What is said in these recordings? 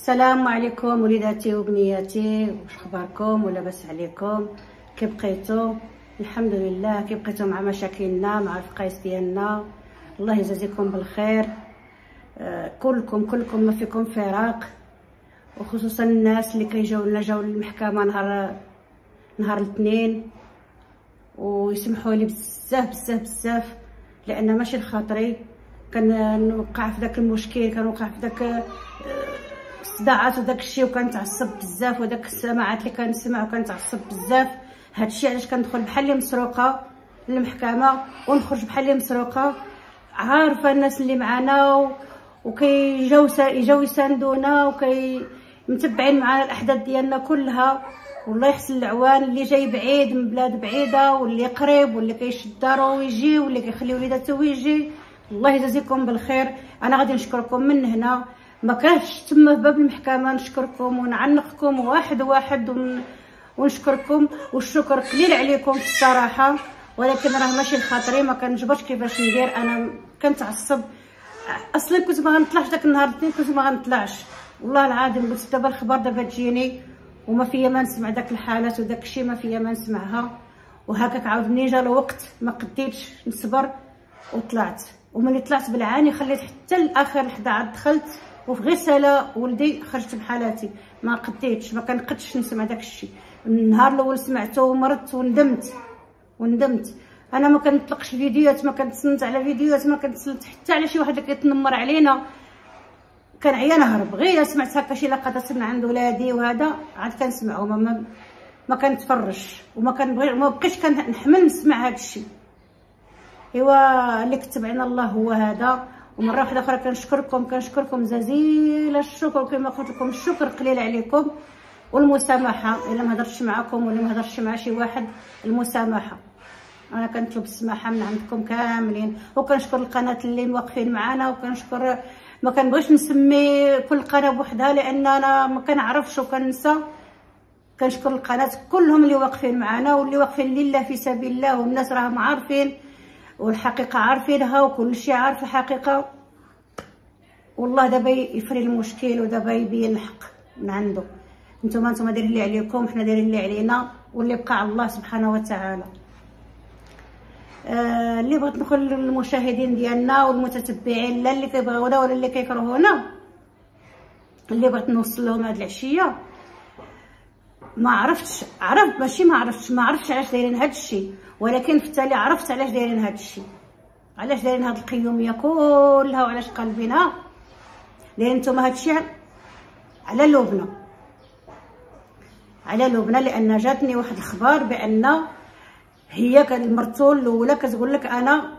السلام عليكم وليداتي وبنياتي، واش اخباركم؟ ولاباس عليكم؟ كي بقيتو؟ الحمد لله. كي بقيتو مع مشاكلنا مع الفقايس ديالنا؟ الله يجازيكم بالخير. كلكم ما فيكم فراق، وخصوصا الناس اللي جاو للمحكمه نهار الاثنين. ويسمحوا لي بزاف لان ماشي لخاطري كنوقع في داك المشكل، كنوقع في داك الصداعات وداك الشيء، وكنتعصب بزاف، وداك السماعات اللي كنسمع وكنتعصب بزاف. هادشي علاش كندخل بحال اللي مسروقه للمحكمه ونخرج بحال اللي مسروقه. عارفه الناس اللي معنا يجاو يساندونا متبعين معنا الاحداث ديالنا كلها. والله يحسن العوان اللي جاي بعيد من بلاد بعيده، واللي قريب، واللي كيشد دارو ويجي، واللي كيخلي وليداتو ويجي. الله يجازيكم بالخير. انا غادي نشكركم من هنا، ما كانش تما في باب المحكمه. نشكركم ونعنقكم واحد ونشكركم، والشكر قليل عليكم في الصراحه، ولكن راه ماشي لخاطري، ما كنجبرش كيفاش ندير. انا كنتعصب اصلا، كنت ما غنطلعش داك النهار الاثنين، كنت ما غنطلعش والله العظيم. قلت دابا الخبر دابا تجيني وما فيا ما نسمع داك الحالات وداك الشيء، ما فيا ما نسمعها. وهكاك عاود منين جا الوقت ما قديتش نصبر وطلعت. وملي طلعت بالعاني خليت حتى الاخر لحدا عاد دخلت، وفي غير سالا ولدي خرجت بحالاتي. ما قديتش، ما كنقدش نسمع داك الشيء. النهار الاول سمعته ومرضت وندمت. انا ما كنطلقش فيديوهات، ما كنتصنت على فيديوهات، ما كنتصنت حتى على شي واحد اللي كيتنمر علينا. كنعيا نهرب، غير سمعت هكا شي لقطات من عند ولادي وهذا عاد كنسمعهم. ما كنتفرجش وما بقيتش كنحمل نسمع هذا الشيء. ايوا اللي كتب عنا الله هو هذا. ومره واحده اخرى كنشكركم جزيل الشكر، وكما قلت لكم الشكر قليل عليكم، والمسامحه الا ما هضرتش معكم ولا ما هضرتش مع شي واحد. المسامحه، انا كنطلب السماحه من عندكم كاملين. وكنشكر القناه اللي واقفين معنا، وكنشكر، ما كنبغيش نسمي كل قناه بوحدها لان انا ما كنعرفش وكننسى. كنشكر القناه كلهم اللي واقفين معنا واللي واقفين لله في سبيل الله. والناس راهم عارفين، والحقيقه عارفينها، وكل شيء عارف الحقيقه. والله دابا يفري المشكل، ودابا يبين الحق من عنده. نتوما دايرين اللي عليكم، حنا دايرين اللي علينا، واللي بقى على الله سبحانه وتعالى. اللي بغيت ندخل للمشاهدين ديالنا والمتتبعين، لا اللي كيبغيونا ولا اللي كيكرهونا، اللي بغيت نوصل لهم هاد العشيه، ما عرفتش علاش دايرين هاد الشيء، ولكن في التالي عرفت علاش دايرين هاد الشيء، علاش دايرين هاد القيوميه كلها، وعلاش قلبنا دايرين نتوما هاد الشيء على لبنى. لان جاتني واحد الخبر بان هي مرتو الاولى كتقول لك انا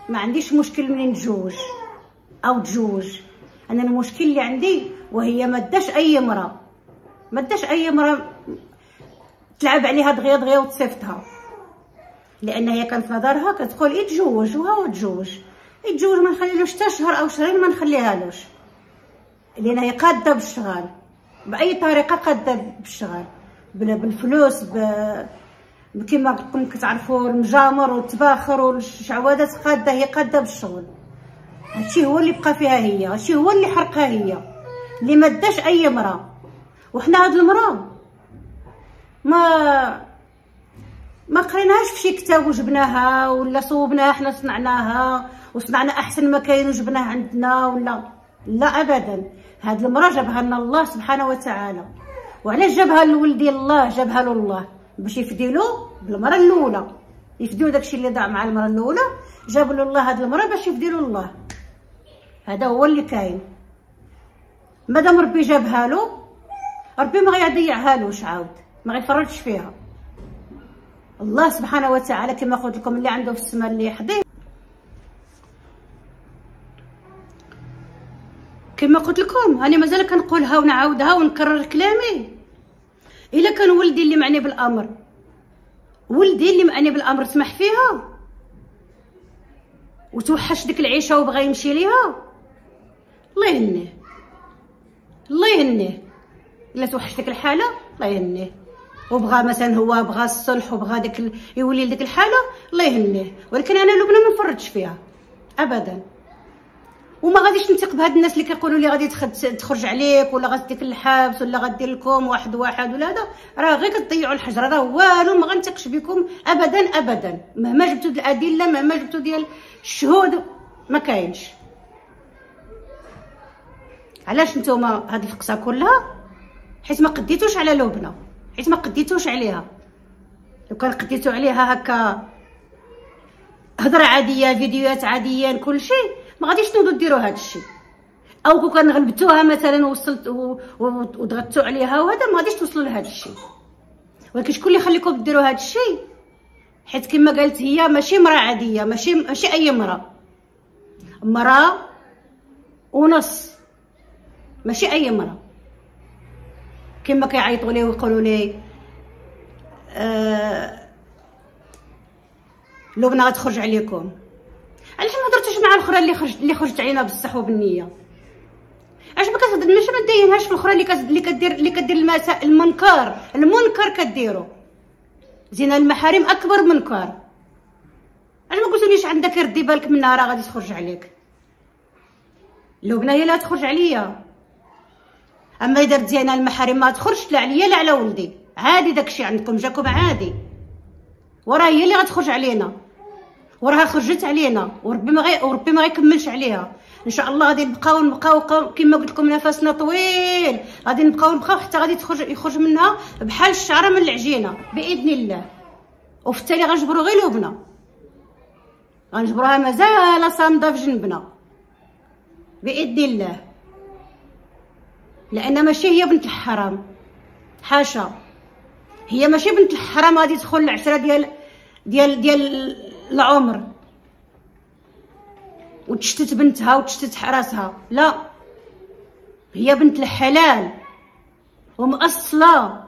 ما عنديش مشكل منين نتزوج او تزوج. انا المشكل اللي عندي وهي ما داش اي مرة تلعب عليها دغيا وتصيفطها، لان هي كانت في نظرها كتقول يتزوج، وهو تزوج ما نخليلوش حتى شهر او شهرين، ما نخليهالوش، لان هي قاده بالشغال باي طريقه، قاده بالشغال بالفلوس، كما راكم كتعرفوا المجامر والتباخر والشعوذات. هي قاده بالشغل. هادشي هو اللي بقى فيها هي، هادشي هو اللي حرقها هي، اللي ما داش اي مراه. وحنا هاد المراه ما قريناهاش في شي كتاب وجبناها، ولا صوبناها حنا صنعناها وصنعنا احسن ما كاين وجبناه عندنا، ولا لا ابدا. هاد المراه جابها لنا الله سبحانه وتعالى. وعلاش جابها لولدي الله؟ جابها له الله باش يفديلو بالمره الاولى، يفديو داكشي اللي ضاع مع المره الاولى. جابوا له الله هاد المره باش يفديلو الله. هذا هو اللي كاين. مادام ربي جابها له، ربي ما غيضيعهالوش، عاود ما غيفرطش فيها. الله سبحانه وتعالى كما قلت لكم اللي عنده في السماء اللي يحضي. كما قلت لكم انا مازال كنقولها ونعاودها ونكرر كلامي. الا كان ولدي اللي معني بالامر سمح فيها وتوحش ديك العيشه وبغى يمشي ليها، الله يهنيه. الا توحش ديك الحاله الله يهنيه، وبغى مثلا هو بغى الصلح وبغى ديك يولي لديك الحاله، الله يهنيه. ولكن انا لبنى ما نفرطش فيها ابدا. وما غاديش نثق بهاد الناس اللي كيقولوا لي غادي تخرج عليك ولا غاديك الحبس ولا غدير لكم واحد ولا هذا. راه غير كتضيعوا الحجره، راه والو ما غنثقش بكم ابدا ابدا، مهما جبتوا الادله مهما جبتوا ديال الشهود ما كاينش. علاش نتوما هاد الفقصه كلها؟ حيت ما قديتوش على لبنى، حيت ما قديتوش عليها. لو كان قديتو عليها هكا هضره عاديه فيديوهات عاديين كل شيء ما غاديش تنوضوا ديروا هذا الشيء. او كون كان غلبتوها مثلا ووصلت وضغطتوا عليها وهذا ما غاديش توصلوا لهذا الشيء. ولكن شكون اللي يخليكم ديروا هذا الشيء؟ حيت كما قالت هي ماشي مراه عاديه، ماشي اي مراه ونص، ماشي اي مراه. كما كيعيطوا لي ويقولوا لي لبنى غتخرج عليكم. علاش ما هضرتوش مع الاخرى اللي خرجت علينا بالصح وبالنيه؟ علاش ما ماشي ما داينهاش في الاخرى اللي كدير المنكر كديرو؟ زينه المحارم اكبر منكر. علاش ما قلتوليش عندك ردي بالك منها راه غادي تخرج عليك؟ لبنى هي اللي تخرج عليا. اما اذا درت زينه المحارم ما تخرجش لا عليا لا على ولدي، عادي داكشي عندكم جاكم عادي. وراه هي اللي غتخرج علينا، وراها خرجت علينا، وربي ما غيكملش عليها ان شاء الله. غادي نبقاو كما قلت لكم نفسنا طويل، غادي نبقاو حتى غادي يخرج منها بحال الشعره من العجينه باذن الله. وفي التالي غنجبروا غير لبنى، غنجبروها مازال صامده في جنبنا باذن الله. لان ماشي هي بنت الحرام، حاشا، هي ماشي بنت الحرام غادي تدخل العشره ديال العمر وتشتت بنتها وتشتت حراسها. لا، هي بنت الحلال ومؤصله،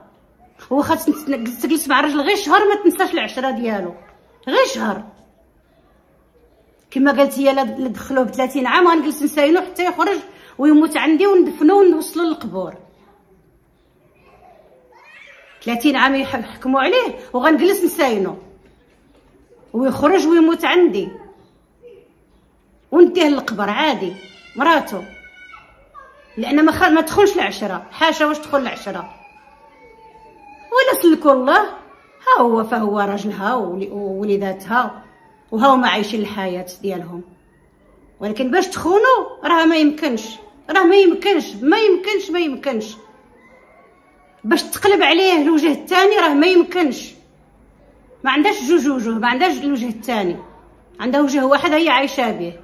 وخا تجلس مع الراجل غير شهر ما تنساش العشره ديالو، غير شهر. كما قالت هي لا دخلوه ب 30 عام غنجلس نساينو حتى يخرج ويموت عندي وندفنو ونوصلو للقبور. 30 عام يحكموا عليه وغنجلس نساينو ويخرج ويموت عندي ونديه للقبر عادي مراتو. لان ما تدخلش العشره، حاشا واش تدخل العشره. ولا سلكوا الله، ها هو فهو راجلها ووليداتها وها هما عايشين الحياه ديالهم. ولكن باش تخونوا راه ما يمكنش، راه ما يمكنش. باش تقلب عليه الوجه الثاني راه ما يمكنش. ما عندهاش جوج وجوه، ما عندهاش الوجه الثاني، عندها وجه واحد هي عايشه به.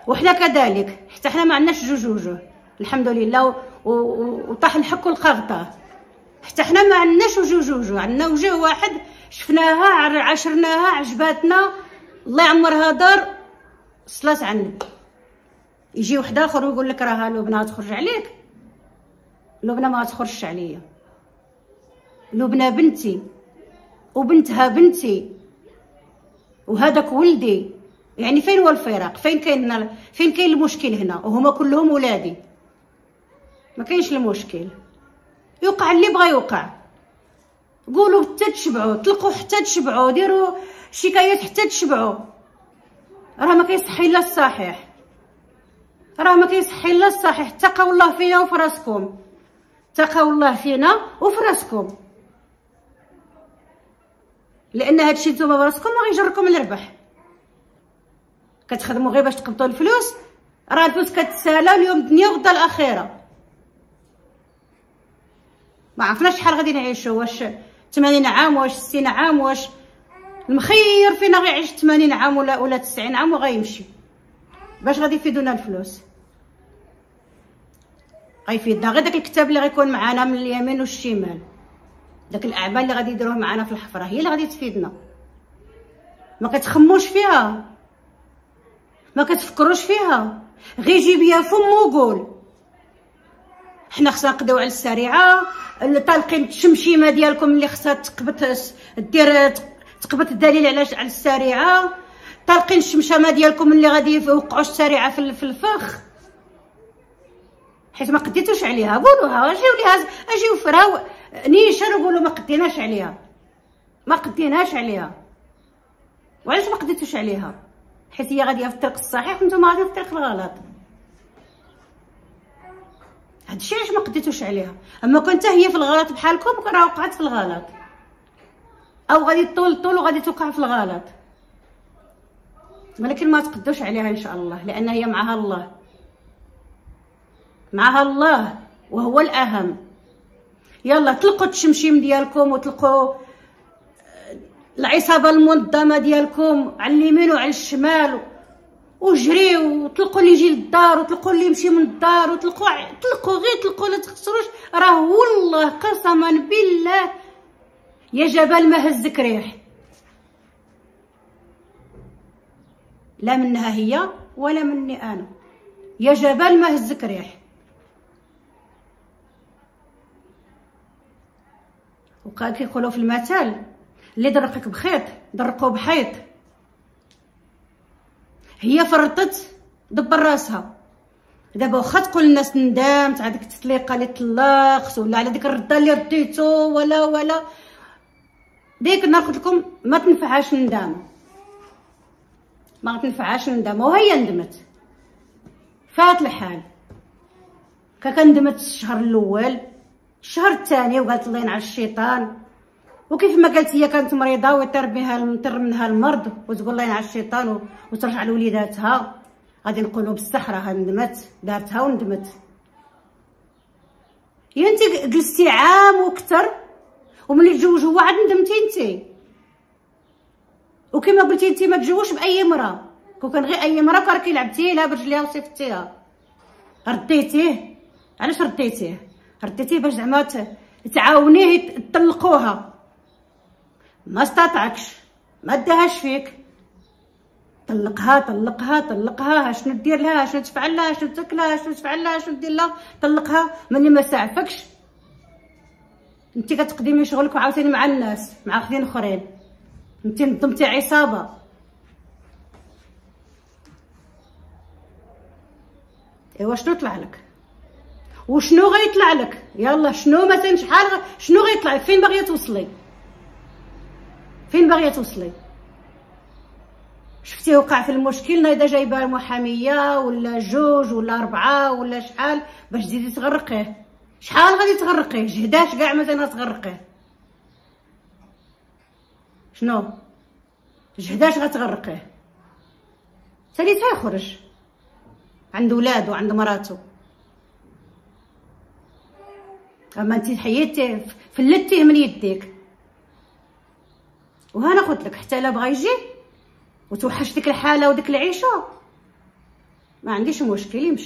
وحنا كذلك، حتى حنا ما عندناش جوج وجوه الحمد لله، وطاح الحك والقغطه. حتى حنا ما عندناش جوج وجوه، عندنا وجه واحد شفناها عاشرناها عجباتنا، الله يعمرها دار صلات عندك. يجي واحد اخر ويقول لك راه لبنى تخرج عليك. لبنى ما تخرجش عليا، لبنى بنتي وبنتها بنتي وهذاك ولدي. يعني فين هو الفراق؟ فين كاين المشكل هنا؟ وهما كلهم ولادي، ما كاينش المشكل. يوقع اللي بغى يوقع، قولوا حتى تشبعوا، طلقوا حتى تشبعوا، ديروا شكايات حتى تشبعوا. راه ما كيصحي الا الصحيح، راه ما كيصحي الا الصحيح. اتقوا الله فينا وفي راسكم، اتقوا الله فينا وفي راسكم. لان هادشي نتوما براسكم ما غيجركم الربح. كتخدموا غير باش تقبطوا الفلوس، راه الفلوس كتسالى اليوم الدنيا وغدا الاخره. ما عرفناش شحال غادي نعيشوا، واش 80 عام واش 60 عام، واش المخير فينا غيعيش 80 عام ولا 90 عام وغيمشي. باش غادي يفيدونا الفلوس؟ غيفيدنا غير داك الكتاب اللي غيكون معنا من اليمين والشمال، داك الاعمال اللي غادي يديروه معنا في الحفره هي اللي غادي تفيدنا. ما كتخموش فيها، ما كتفكروش فيها، غير جيب يا فم وقول. حنا خصنا نقضيو على السريعه، طالقين الشمشيمه ديالكم اللي خصها تقبط الدليل على السريعه، طالقين الشمشمه ديالكم اللي غادي يوقعوا السريعه في الفخ حيت ما قديتوش عليها. قولوها، اجيو فراو نيشان وقولوا ما قديناش عليها، ما قديناش عليها. وعلاش ما قديتوش عليها؟ حيت هي غاديه في الطريق الصحيح وانتم غاديين في الطريق الغلط. هادشي علاش ما قديتوش عليها. اما كنت هي في الغلط بحالكم كون راه وقعت في الغلط، او غادي طول وغادي توقع في الغلط، ولكن ما تقدوش عليها ان شاء الله، لان هي معها الله، معها الله وهو الاهم. يلا طلقوا التشمشيم ديالكم وطلقوا العصابه المنظمه ديالكم على اليمين وعلى الشمال، وجريو وطلقوا اللي يجي للدار وطلقوا اللي يمشي من الدار وطلقوا غير طلقوا، لا تخسروش. راه والله قسما بالله يا جبل ما هزك ريح، لا منها هي ولا مني انا، يا جبل ما هزك ريح. وقال كيقولوا في المثل اللي درقك بخيط درقو بحيط. هي فرطت دبر راسها. دابا واخا تقول الناس ندمت على ديك التطليقه اللي طلقت ولا على ديك الرده اللي رديتو ولا ديك النهار قلت لكم ما تنفعهاش الندامه، ما تنفعهاش الندامه. وهي ندمت، فات الحال. كندمت الشهر الاول، الشهر الثاني وقالت الله ينعل الشيطان. وكيف ما قالت هي كانت مريضه ويطير منها المرض وتقول الله ينعل الشيطان وترجع لوليداتها، غادي نقولوا بصح راها ندمت، دارتها وندمت. يا انت جلستي عام وكثر وملي تزوجوا واحد ندمتي انت. وكما قلتي انت ما تزوجش باي مراه، كون كان غير اي مراه كان لعبتي لها برجليها وصيفتيها، رديتيه. علاش رديتيه؟ رديتيه باش زعما تعاونيه تطلقوها. ما استطعكش، ما داهاش فيك. طلقها شنو دير لها، شنو تفعل لها، شنو تاكلها، شنو تفعل لها، شنو دير لها. طلقها ملي ما سعفكش انت كتقدمي شغلك وعاوتاني مع الناس مع وحدين اخرين. انت نظمتي عصابه. ايوا شنو طلع لك وشنو غيطلع لك؟ يلا شنو مثلا شحال شنو غيطلع لك؟ فين باغيه توصلي؟ فين باغيه توصلي؟ شفتي وقع في المشكل نايضه جايبه محاميه ولا جوج ولا 4 ولا شحال باش تزيدي تغرقيه. شحال غادي تغرقيه؟ جهداش كاع مثلا تغرقيه؟ شنو جهداش غتغرقيه؟ سالي تيخرج عند ولادو عند مراتو. اما انت حيدتيه فلتيه من يديك. وهنا قلت لك حتى لا بغا يجي وتوحش ديك الحاله وديك العيشه ما عنديش مشكل،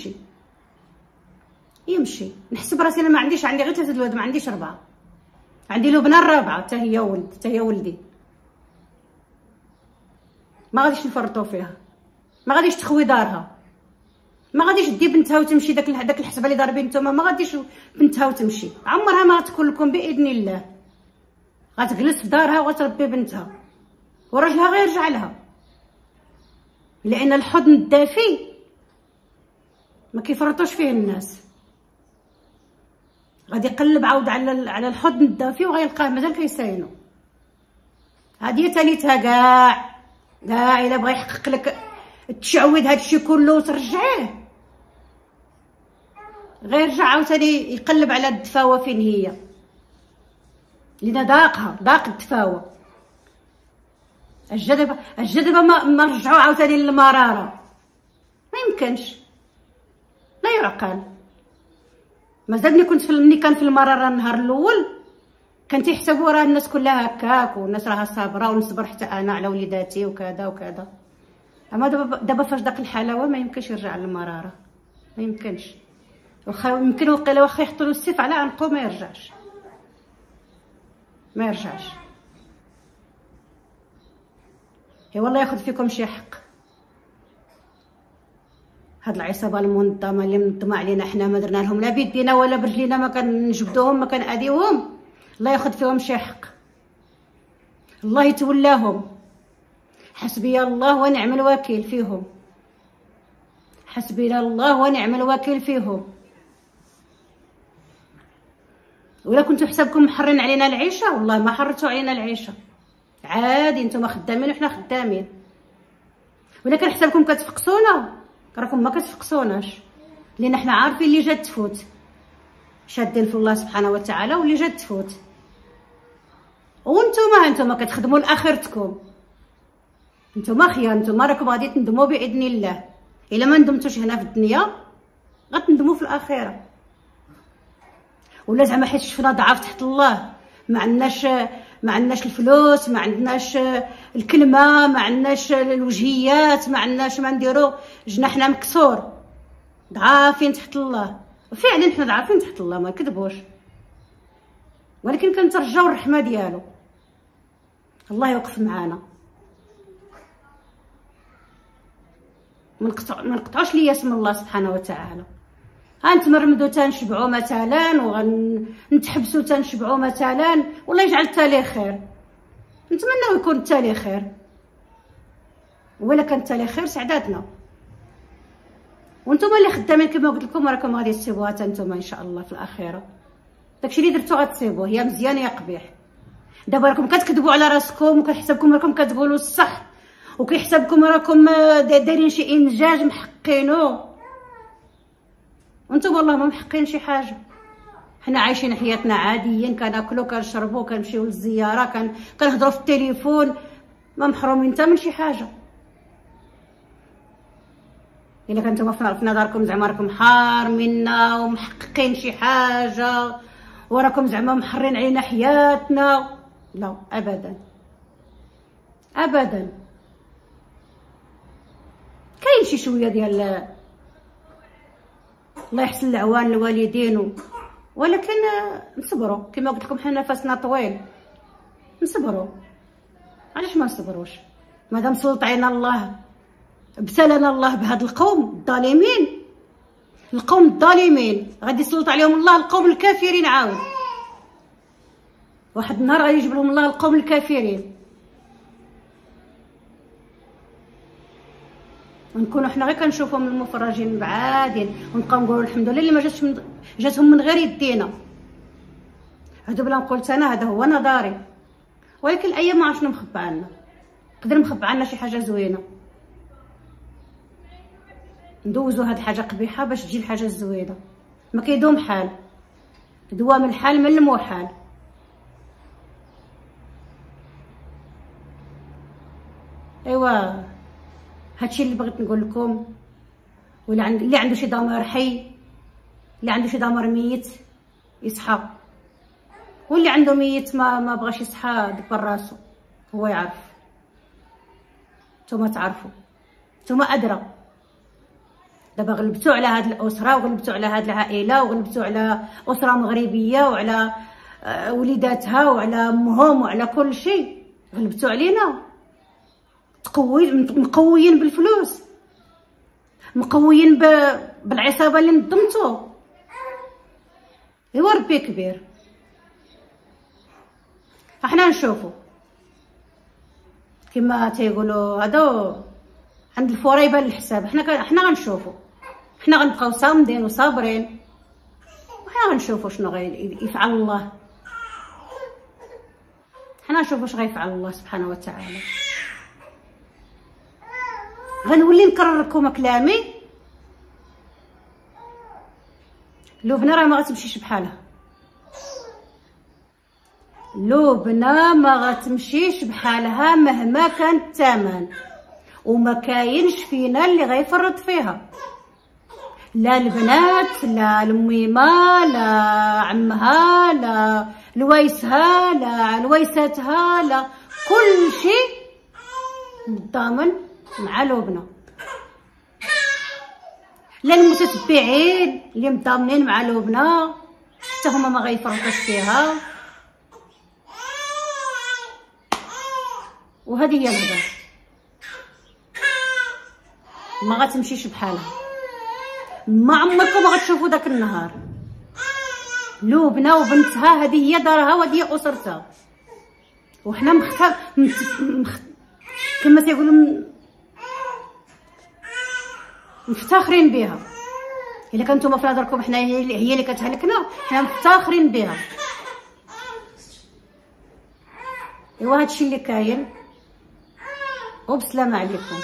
يمشي. نحسب راسي انا ما عنديش، عندي غير 3 الولاد، ما عنديش 4. عندي لبنى الرابعه حتى هي ولد، حتى هي ولدي. ما غاديش نفرطوا فيها، ما غاديش تخوي دارها، ما غاديش دي بنتها وتمشي داك الحسبه اللي ضاربين نتوما. ما غاديش بنتها وتمشي، عمرها ما غتكون لكم باذن الله. غتجلس في دارها وغتربي بنتها وراجلها غيرجع لها، لان الحضن الدافي ما كيفرطوش فيه الناس. غادي يقلب عاود على الحضن الدافي وغيلقاه مازال كيساينو. هادي تاليتها كاع الا بغى يحقق لك التشعوذ هادشي كله وترجعيه، غير رجع عاوتاني يقلب على الدفاوه فين هي، لان ضاق الدفاوه. الجدبه ما رجعوا عاوتاني للمراره، ما يمكنش، لا يعقل. مازال ملي كان في المراره النهار الاول كان تيحسبوا راه الناس كلها هكاك والناس راها صابره ونصبر حتى انا على وليداتي وكذا وكذا. اما دابا فاش داق الحلاوه ما يمكنش يرجع للمراره، ما يمكنش. واخا يمكن وقيله واخا يحطوا له السيف على عنقه ما يرجعش. اي والله ياخذ فيكم شي حق. هاد العصابه المنظمه اللي منظمه علينا حنا ما درنا لهم لا بيدينا ولا برجلينا، ما كنجبدوهم ما كنأذيوهم. الله ياخذ فيهم شي حق، الله يتولاهم. حسبي الله ونعم الوكيل فيهم، حسبي الله ونعم الوكيل فيهم. ولا كنتو حسابكم محرين علينا العيشه، والله ما حرتوا علينا العيشه. عادي نتوما خدامين وحنا خدامين. ولا كان حسابكم كتفقسونا، راكم ما كتفقسوناش، لان حنا عارفين اللي جات تفوت، شادين في الله سبحانه وتعالى واللي جات تفوت. وانتم كتخدموا لاخرتكم، انتم خيار، انتم راكم غادي تندموا باذن الله. الا ما ندمتوش هنا في الدنيا غتندموا في الاخره. ولا زعما حيت شفنا ضعاف تحت الله، ما عندناش الفلوس، ما عندناش الكلمه، ما عندناش الوجهيات، ما عندناش ما نديرو، جناحنا مكسور، ضعافين تحت الله. وفعلا حنا ضعافين تحت الله ما نكذبوش، ولكن كنترجاو الرحمه ديالو، الله يوقف معانا. ما نقطعوش ليا اسم الله سبحانه وتعالى. غنتمرمدو تنشبعو مثلا، وغنتحبسو تنشبعو مثلا، والله يجعل التالي خير. نتمنىو يكون التالي خير، ولا كان التالي خير سعداتنا. وانتم اللي خدامين كما قلت لكم راكم غادي تصيبوها حتى نتوما ان شاء الله في الاخره. داكشي اللي درتو غتصيبوه، يا مزيان يا قبيح. دابا راكم كتكذبوا على راسكم، وكنحسبكم راكم كتقولوا الصح، وكيحسبكم راكم دايرين شي انجاز محقينو، وانتم والله ما محقين شي حاجه. حنا عايشين حياتنا عاديا، كناكلو كنشربو كنمشيو للزياره، كنهضروا في التليفون، ما محرومين حتى من شي حاجه. الا كنتم في نظركم زعما راكم حارميننا ومحققين شي حاجه، وراكم زعما محرين علينا حياتنا، لا ابدا ابدا. كاين شي شويه ديال الله يحسن العوان الوالدين، ولكن نصبروا كما قلت لكم، حنا نفسنا طويل، نصبروا. علاش ما نصبروش؟ مادام سلط علينا الله، ابتلانا الله بهاد القوم الظالمين، القوم الظالمين غادي يسلط عليهم الله القوم الكافرين عاود. واحد النهار غادي يجيب لهم الله القوم الكافرين، ونكونوا حنا غير كنشوفهم المفرجين بعادين، ونبقاو نقولوا الحمد لله اللي ما جاتهم من غير يدينا. هادو بلا قلت انا هذا هو نظري، ولكن الايام ما عرفش شنو مخبى عنا، نقدر مخبى عنا شي حاجه زوينه، ندوزو هاد حاجه قبيحه باش تجي الحاجه الزوينه. ما كيدوم حال، دوام الحال من المحال. ايوا هادشي اللي بغيت نقول لكم. اللي عنده شي ضمير حي، اللي عنده شي ضمير ميت يصحى، واللي عنده ميت ما بغاش يصحى دبر راسو، هو يعرف. نتوما تعرفوا، نتوما ادرى. دابا غلبتوا على هاد الاسره، وغلبتوا على هاد العائله، وغلبتوا على اسره مغربيه، وعلى وليداتها، وعلى امهم، وعلى كل شيء. غلبتوا علينا، مقويين بالفلوس، مقويين بالعصابه اللي نظمتو. ايوا ربي كبير. احنا نشوفوا كما تيقولوا هادو عند الفورا يبان الحساب. احنا غنشوفوا، حنا غنبقاو صامدين وصابرين، وحنا غنشوفوا شنو غيفعل الله. حنا نشوفوا واش غيفعل الله سبحانه وتعالى. غنولي نكرر لكم كلامي، لبنى راه ما غتمشيش بحالها، لبنى ما غتمشيش بحالها مهما كان الثمن، وما كاينش فينا اللي غيفرط فيها، لا البنات، لا لميمه، لا عمها، لا لويسها، لا لويساتها، لا كل شيء مضامن مع لبنى. لا المتتبعين اللي مضامنين مع لبنى حتى هما ما غيفرطوش فيها. وهذه هي الهضره، ما غتمشيش بحالها، ما عمركم ما غتشوفوا داك النهار. لبنى وبنتها هذه هي دارها وهذه هي اسرتها، وحنا كما تيقولوا مفتخرين بها. الا كنتم في نظركم حنا هي اللي كتهلكنا، حنا مفتخرين بها. ايوا هادشي اللي كاين، وبسلامه عليكم.